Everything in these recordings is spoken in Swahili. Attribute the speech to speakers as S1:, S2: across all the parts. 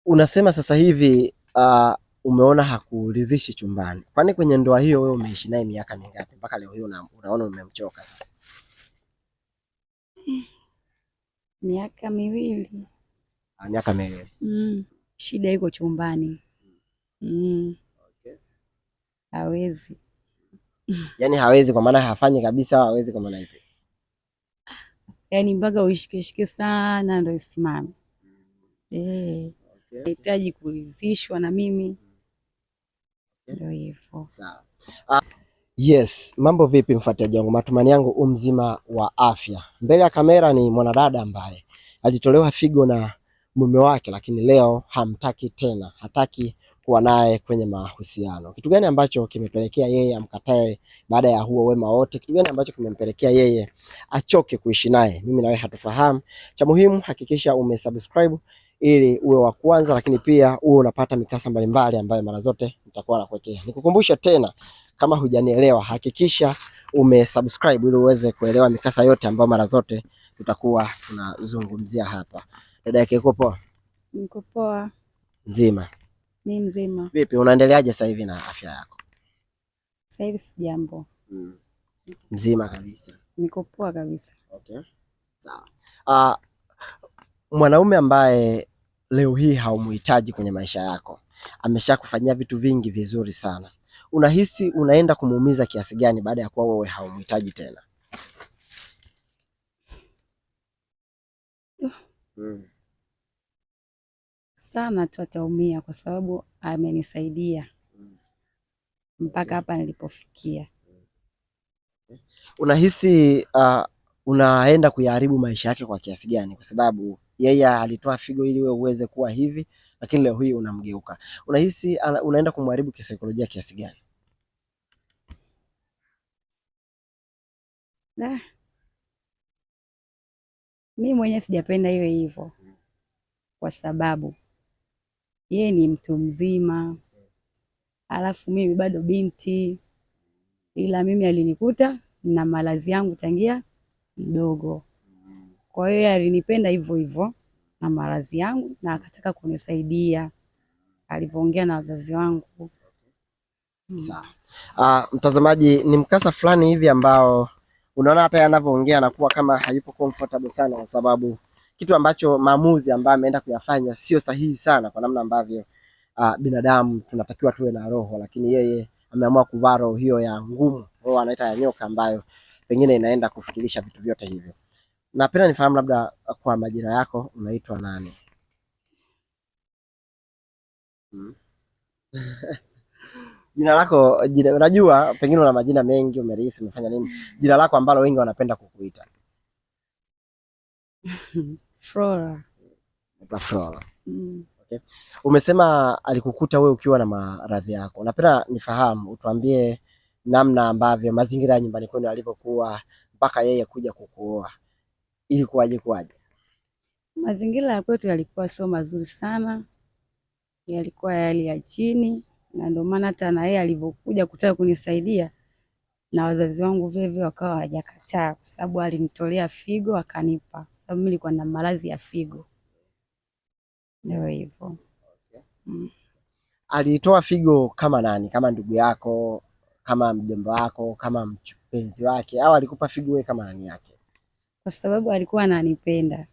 S1: Unasema sasa hivi umeona hakuridhishi chumbani. Kwani kwenye ndoa hiyo wewe umeishi naye miaka mingapi mpaka leo hii unaona umemchoka sasa?
S2: Miaka miwili.
S1: Miaka miwili.
S2: Shida iko chumbani.
S1: Okay.
S2: Hawezi.
S1: Yaani hawezi kwa maana hafanyi kabisa au hawezi kwa maana ipi?
S2: Yaani mpaka uishikeshike sana ndio isimame. Okay. Nahitaji kuridhishwa na mimi. Ndio hivyo.
S1: Sawa. Yes, mambo vipi mfuatiliaji wangu? Matumaini yangu mzima wa afya. Mbele ya kamera ni mwanadada ambaye alitolewa figo na mume wake, lakini leo hamtaki tena, hataki kuwa naye kwenye mahusiano. Kitu gani ambacho kimepelekea yeye amkatae baada ya huo wema wote? Kitu gani ambacho kimempelekea yeye achoke kuishi naye? Mimi na wewe hatufahamu. Cha muhimu hakikisha umesubscribe ili uwe wa kwanza, lakini pia uwe unapata mikasa mbalimbali ambayo mara zote nitakuwa nakuwekea. Nikukumbusha tena, kama hujanielewa hakikisha umesubscribe ili uweze kuelewa mikasa yote ambayo mara zote tutakuwa tunazungumzia hapa. Dada yake uko poa?
S2: Niko poa.
S1: Nzima?
S2: Ni mzima.
S1: Vipi, unaendeleaje sasa hivi na afya yako?
S2: Sasa hivi si jambo.
S1: Mzima kabisa.
S2: Niko poa kabisa.
S1: Okay. Sawa. Mwanaume ambaye leo hii haumuhitaji kwenye maisha yako ameshakufanyia vitu vingi vizuri sana, unahisi unaenda kumuumiza kiasi gani baada ya kuwa wewe haumuhitaji tena?
S2: Sana tu ataumia kwa sababu amenisaidia mpaka hapa nilipofikia.
S1: Unahisi unaenda kuyaharibu maisha yake kwa kiasi gani? Kwa sababu yeye alitoa figo ili wewe uweze kuwa hivi, lakini leo hii unamgeuka. Unahisi unaenda kumharibu kisaikolojia kiasi gani?
S2: Mimi mwenyewe sijapenda iwe hivyo, kwa sababu yeye ni mtu mzima, alafu mimi bado binti, ila mimi alinikuta na maradhi yangu tangia mdogo. Kwa hiyo alinipenda hivyo hivyo na maradhi yangu na akataka kunisaidia alipoongea na wazazi wangu.
S1: Sawa. Mtazamaji, ni mkasa fulani hivi ambao unaona hata yanavyoongea anakuwa kama hayupo comfortable sana, kwa sababu kitu ambacho maamuzi ambayo ameenda kuyafanya sio sahihi sana, kwa namna ambavyo binadamu tunatakiwa tuwe na roho, lakini yeye ameamua kuvaa roho hiyo ya ngumu, roho anaita ya nyoka, ambayo pengine inaenda kufikirisha vitu vyote hivyo. Napenda nifahamu labda kwa majina yako unaitwa nani? Jina lako, unajua pengine una majina mengi, umerithi, umefanya nini? Jina lako ambalo wengi wanapenda kukuita.
S2: Flora.
S1: Flora. Okay. Umesema alikukuta wewe ukiwa na maradhi yako. Napenda nifahamu, utuambie namna ambavyo mazingira ya nyumbani kwenu yalivyokuwa mpaka yeye kuja kukuoa. Ili kuwaje?
S2: Mazingira ya kwetu yalikuwa sio mazuri sana, yalikuwa hali ya chini, na ndio maana hata na yeye alivyokuja kutaka kunisaidia na wazazi wangu vile wakawa hawajakataa, kwa sababu alinitolea figo akanipa, sababu mimi nilikuwa na maradhi ya figo. Ndio hivyo.
S1: Alitoa figo kama nani? Kama ndugu yako, kama mjomba wako, kama mpenzi wake, au alikupa figo wewe kama nani yake?
S2: Kwa sababu alikuwa ananipenda,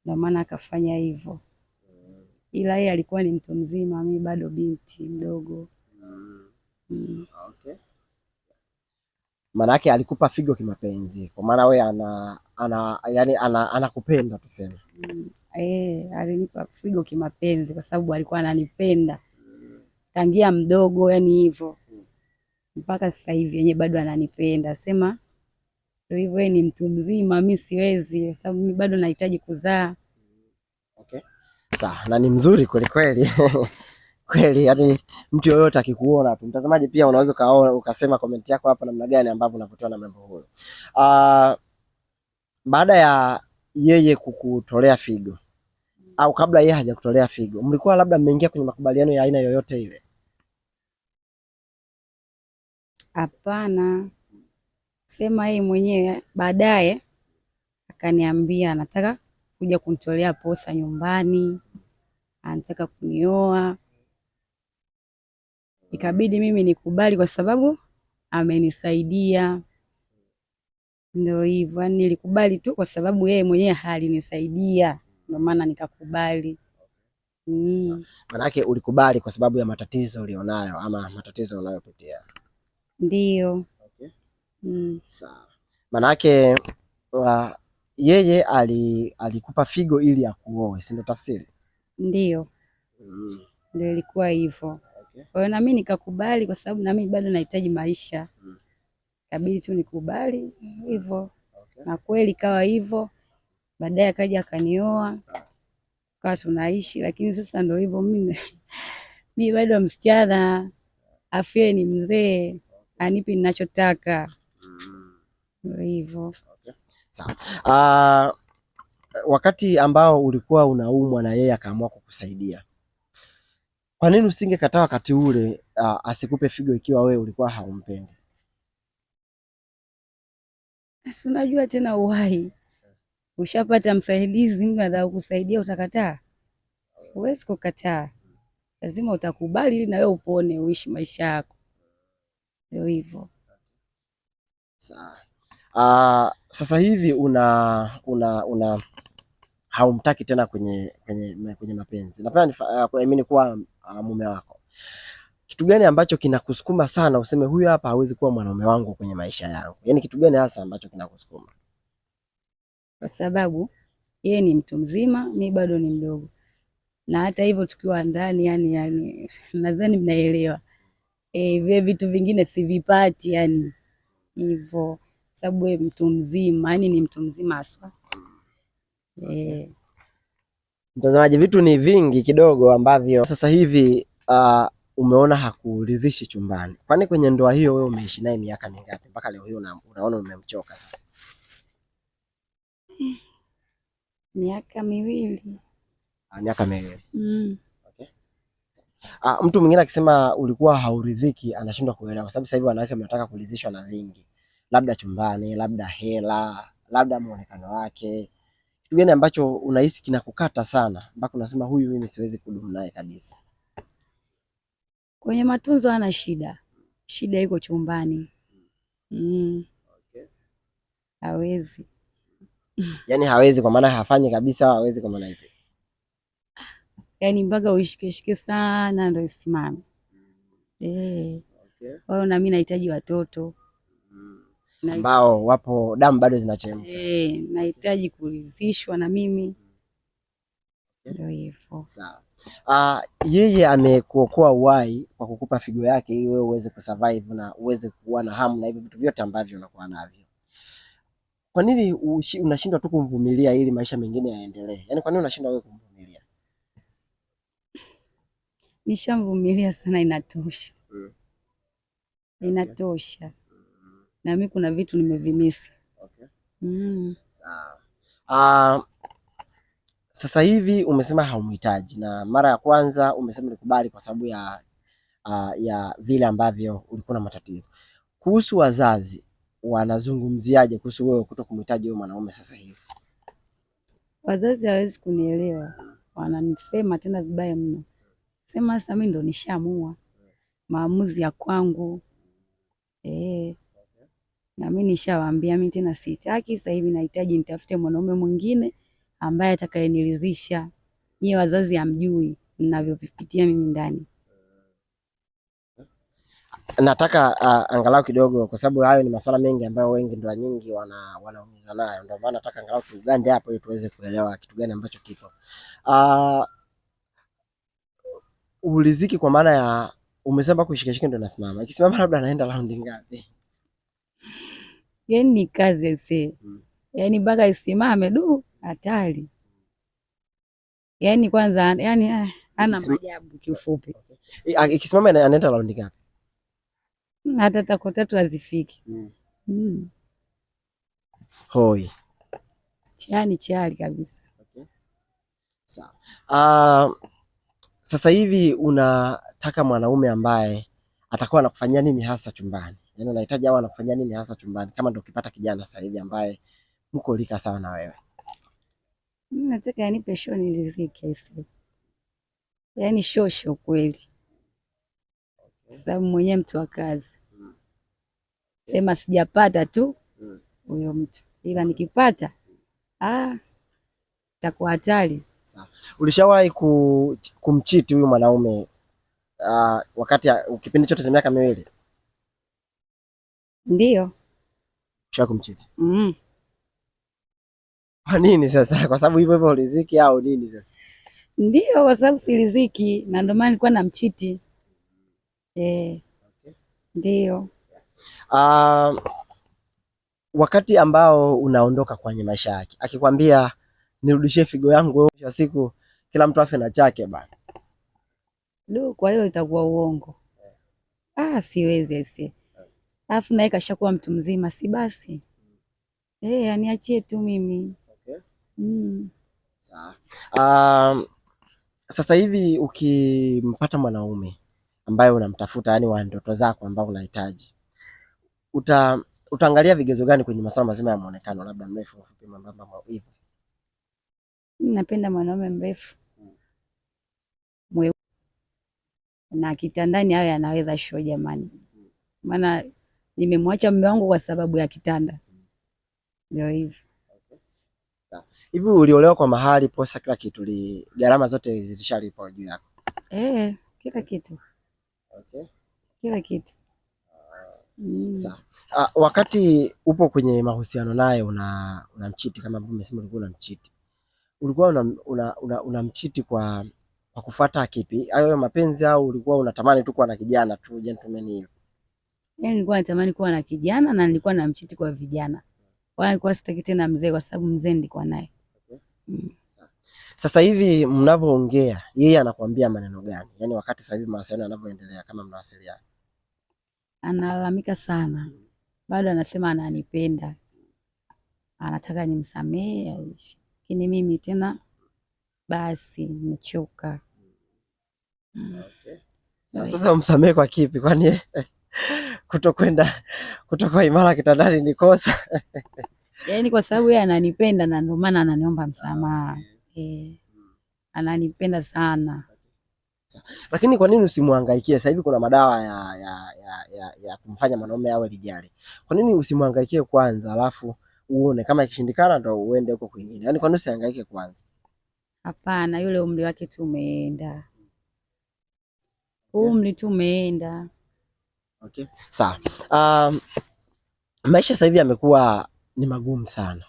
S2: ndio maana akafanya hivyo. Ila yeye alikuwa ni mtu mzima, mimi bado binti mdogo.
S1: Okay. Maana yake alikupa figo kimapenzi, kwa maana wewe anakupenda tuseme.
S2: Alinipa figo kimapenzi kwa sababu alikuwa ananipenda tangia mdogo, yani hivyo mpaka sasa hivi yenyewe bado ananipenda. Sema ndio hivyo, yeye ni mtu mzima, mimi siwezi, kwa sababu mimi bado nahitaji kuzaa.
S1: Okay. Sawa, na ni mzuri kweli kweli. Kweli, yani mtu yoyote akikuona hapo, mtazamaji pia unaweza kaona ukasema comment yako hapa namna gani ambavyo unavutiwa na mambo huyo. Baada ya yeye kukutolea figo au kabla yeye hajakutolea figo, mlikuwa labda mmeingia kwenye makubaliano ya aina yoyote ile?
S2: Hapana. Sema yeye mwenyewe baadaye akaniambia anataka kuja kunitolea posa nyumbani, anataka kunioa, ikabidi mimi nikubali kwa sababu amenisaidia. Ndio hivyo, yani nilikubali tu kwa sababu yeye mwenyewe alinisaidia, ndio maana nikakubali.
S1: Manake ulikubali kwa sababu ya matatizo ulionayo ama matatizo unayopitia? Ndio. Okay. Sawa. Manake yeye alikupa figo ili akuoe, si ndio tafsiri?
S2: Ndio. Ndio ilikuwa hivyo. Okay. Kwa hiyo na mimi nikakubali kwa sababu na mimi bado nahitaji maisha. Kabidi tu nikubali hivyo. Okay. Na kweli kawa hivyo. Baadaye akaja akanioa. Kwa tunaishi, lakini sasa ndio hivyo, mimi bado msichana, afye ni mzee, anipi ninachotaka. Ndio hivyo. Okay. Sawa. Wakati ambao ulikuwa unaumwa na yeye akaamua kukusaidia, kwa nini usingekataa wakati ule asikupe figo ikiwa wewe ulikuwa haumpendi? Si unajua tena uhai, ushapata msaidizi, mtu anataka kukusaidia, utakataa? Huwezi kukataa, lazima utakubali ili na wewe upone, uishi maisha yako. Ndio hivyo. Sawa. Sasa hivi una haumtaki tena kwenye mapenzi. Napenda kuamini kuwa mume wako. Kitu gani ambacho kinakusukuma sana useme huyu hapa hawezi kuwa mwanaume wangu kwenye maisha yangu? Yaani kitu gani hasa ambacho kinakusukuma? Kwa sababu yeye ni mtu mzima, mimi bado ni mdogo. Na hata hivyo tukiwa ndani yani nadhani mnaelewa. Vile vitu vingine sivipati yani hivyo. Sababu wewe mtu mzima, yani ni mtu mzima haswa. Mtazamaji, vitu ni vingi kidogo ambavyo sasa hivi umeona hakuridhishi chumbani. Kwani kwenye ndoa hiyo wewe umeishi naye miaka mingapi mpaka leo hii unaona umemchoka sasa? Miaka miwili. Miaka miwili. Okay. Mtu mwingine akisema ulikuwa hauridhiki anashindwa kuelewa kwa sababu sasa hivi wanawake mnataka kuridhishwa na vingi. Labda chumbani, labda hela, labda muonekano wake. Kitu gani ambacho unahisi kinakukata sana mpaka unasema huyu mimi siwezi kudumu naye kabisa? Kwenye matunzo hana shida, shida iko chumbani. Okay. Hawezi. Yaani hawezi kwa maana hafanyi kabisa, hawezi kwa maana ipi? Yaani mpaka uishikeshike sana ndio isimame. Okay. Kwa hiyo na mimi nahitaji watoto ambao wapo damu bado zinachemka. Nahitaji kuridhishwa na mimi. Ndio hivyo. Sawa. Yeye amekuokoa uhai kwa kukupa figo yake ili wewe uweze kusurvive na uweze kuwa na hamu na hivyo vitu vyote ambavyo unakuwa navyo. Kwa nini unashindwa tu kumvumilia ili maisha mengine yaendelee? Yaani kwa nini unashindwa wewe kumvumilia? Nishamvumilia sana, inatosha. Inatosha. Na mimi kuna vitu nimevimisi. Okay. Sawa. Sasa hivi umesema haumhitaji na mara ya kwanza umesema nikubali kwa sababu ya vile ambavyo ulikuwa na matatizo. Kuhusu wazazi wanazungumziaje kuhusu wewe kuto kumhitaji huyo mwanaume sasa hivi? Wazazi hawezi kunielewa, wananisema tena vibaya mno. Sema sasa mimi ndo nishaamua, maamuzi ya kwangu. Na mimi nishawaambia mimi tena sitaki, sasa hivi nahitaji nitafute mwanaume mwingine ambaye atakayeniridhisha. Nyie wazazi hamjui ninavyopitia mimi ndani. Nataka angalau kidogo, kwa sababu hayo ni masuala mengi ambayo wengi ndoa nyingi wanaumizwa nayo, ndio maana nataka angalau tugande hapo ili tuweze kuelewa kitu gani ambacho kipo. Uliziki kwa maana ya umesema kushikashika ndio nasimama. Ikisimama labda anaenda raundi ngapi? Yaani ni kazi ese. Yaani mpaka isimame hatari. Yaani kwanza yani ana maajabu kiufupi. Ikisimama anaenda raundi ngapi? Hata tako 3 hazifiki. Hoi. Chali kabisa. Okay. Sawa. Sasa hivi unataka mwanaume ambaye atakuwa anakufanyia nini hasa chumbani? Yaani unahitaji au anakufanyia nini hasa chumbani kama ndio ukipata kijana sasa hivi ambaye mko lika sawa na wewe? Mimi nataka anipe show nilizike. Yaani shosho kweli, sababu mwenyewe mtu wa kazi. Sema sijapata tu huyo mtu, ila nikipata itakuwa hatari.
S1: Ulishawahi kumchiti huyu mwanaume wakati kipindi chote cha miaka miwili?
S2: Ndio.
S1: Ushawahi kumchiti? Kwa nini sasa? Kwa sababu hivyo hivyo riziki au nini sasa?
S2: Ndio, kwa sababu si riziki, na ndio maana nilikuwa namchiti. Okay. Ndio.
S1: Wakati ambao unaondoka kwenye maisha yake, akikwambia nirudishie figo yangu, wewe wa siku kila mtu afe na chake bana.
S2: Kwa hiyo itakuwa uongo. Siwezi ese. Alafu naye kashakuwa mtu mzima, si basi aniachie tu mimi. Okay.
S1: Sasa hivi ukimpata mwanaume ambaye unamtafuta, yani wa ndoto zako ambao unahitaji, utaangalia vigezo gani kwenye masuala mazima ya muonekano, labda mrefu, mfupi, mwembamba hivyo?
S2: Napenda mwanaume mrefu, mweusi na kitandani awe anaweza show jamani, maana nimemwacha mume wangu kwa sababu ya kitanda. Ndio hivyo.
S1: Hivi uliolewa kwa mahali, posa, kila kitu, gharama zote zilishalipa juu yako?
S2: Kila kitu.
S1: Okay.
S2: Kila kitu.
S1: Sawa. Wakati upo kwenye mahusiano naye unamchiti kama ambavyo umesema ulikuwa unamchiti. Ulikuwa unamchiti kwa kufuata kipi? Hayo mapenzi au ulikuwa unatamani tu kuwa na kijana tu gentleman hiyo?
S2: Yaani nilikuwa natamani kuwa na kijana na nilikuwa namchiti kwa vijana. Wala nilikuwa sitaki tena mzee kwa sababu mzee nilikuwa naye. Okay.
S1: Sasa hivi mnavyoongea yeye anakuambia maneno gani? Yaani wakati sasa hivi mawasiliano yanavyoendelea kama mnawasiliana.
S2: Analalamika sana. Bado anasema ananipenda. Anataka nimsamehe, lakini mimi tena basi nimechoka.
S1: Okay. Sasa umsamehe kwa kipi? Kwani kutokuwa imara kitandani ni kosa?
S2: Yaani kwa sababu yeye ananipenda na ndio maana ananiomba msamaha. Ananipenda sana.
S1: Lakini kwa nini usimhangaikie? Sasa hivi kuna madawa ya kumfanya mwanaume awe lijali. Kwa nini usimhangaikie kwanza, alafu uone kama ikishindikana ndo uende huko kwingine? Yaani kwa nini usihangaike kwanza?
S2: Hapana, yule umri wake tu umeenda. Umri tu umeenda.
S1: Okay. Sawa. Maisha sasa hivi yamekuwa ni magumu sana.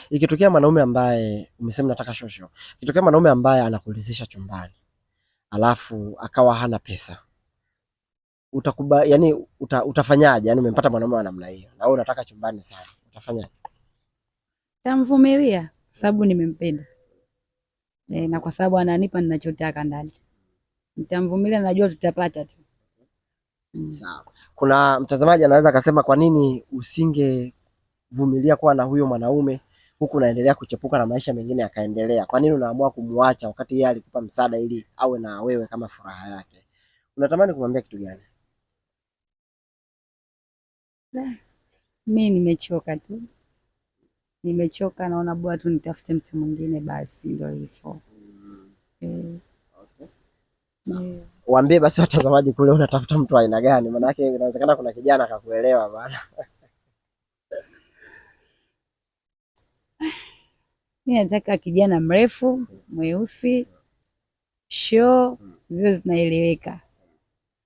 S1: Ikitokea mwanaume ambaye umesema nataka shosho, ikitokea mwanaume ambaye anakulizisha chumbani, alafu akawa hana pesa, yani utafanyaje? Yani umempata mwanaume wa namna hiyo na wewe unataka chumbani sana, utafanyaje?
S2: Tamvumilia sababu nimempenda. Na kwa sababu ananipa ninachotaka ndani. Nitamvumilia, najua tutapata tu.
S1: Sawa. Kuna mtazamaji anaweza akasema kwa nini usingevumilia kuwa na huyo mwanaume huku unaendelea kuchepuka na maisha mengine yakaendelea? Kwa nini unaamua kumwacha wakati yeye alikupa msaada ili awe na wewe kama furaha yake? Unatamani kumwambia kitu gani?
S2: Mimi nimechoka tu. Nimechoka, naona bora tu nitafute mtu mwingine basi, ndio hivyo.
S1: Okay. Waambie basi watazamaji kule unatafuta mtu wa aina gani? Maana yake inawezekana kuna kijana akakuelewa bana.
S2: Mimi nataka kijana mrefu, mweusi, show ziwe zinaeleweka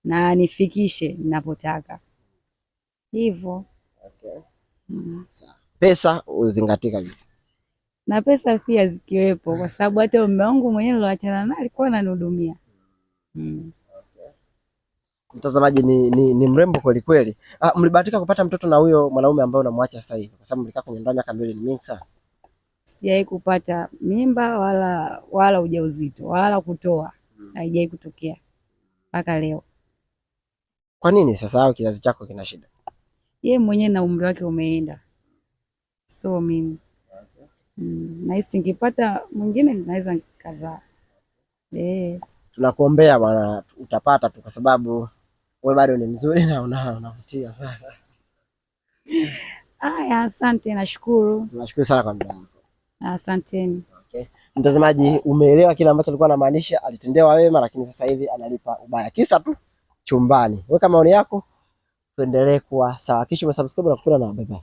S2: na anifikishe ninapotaka hivyo.
S1: Okay. Pesa uzingatie kabisa.
S2: Na pesa pia zikiwepo, kwa sababu hata mume wangu mwenyewe niliachana naye alikuwa ananihudumia.
S1: Okay. Mtazamaji ni mrembo kweli kweli. Mlibahatika kupata mtoto na huyo mwanaume ambaye unamwacha sasa hivi? Kwa sababu mlikaa kwenye ndoa miaka 2, ni mingi sana.
S2: Sijawahi kupata mimba wala ujauzito wala kutoa. Haijawahi kutokea mpaka leo.
S1: Kwa nini sasa au kizazi chako kina shida?
S2: Yeye mwenyewe na umri wake umeenda. So mimi. Na hisi nikipata mwingine naweza nikazaa.
S1: Tunakuombea bwana, utapata tu, kwa sababu wewe bado ni mzuri na unavutia sana.
S2: Asante, nashukuru.
S1: Tunashukuru sana kwa muda wako.
S2: Asanteni.
S1: Okay. Mtazamaji, umeelewa kile ambacho alikuwa anamaanisha. Alitendewa wema, lakini sasa hivi analipa ubaya, kisa tu chumbani. Weka maoni yako, tuendelee kuwa sawa. Kisha subscribe na kupenda na bye bye.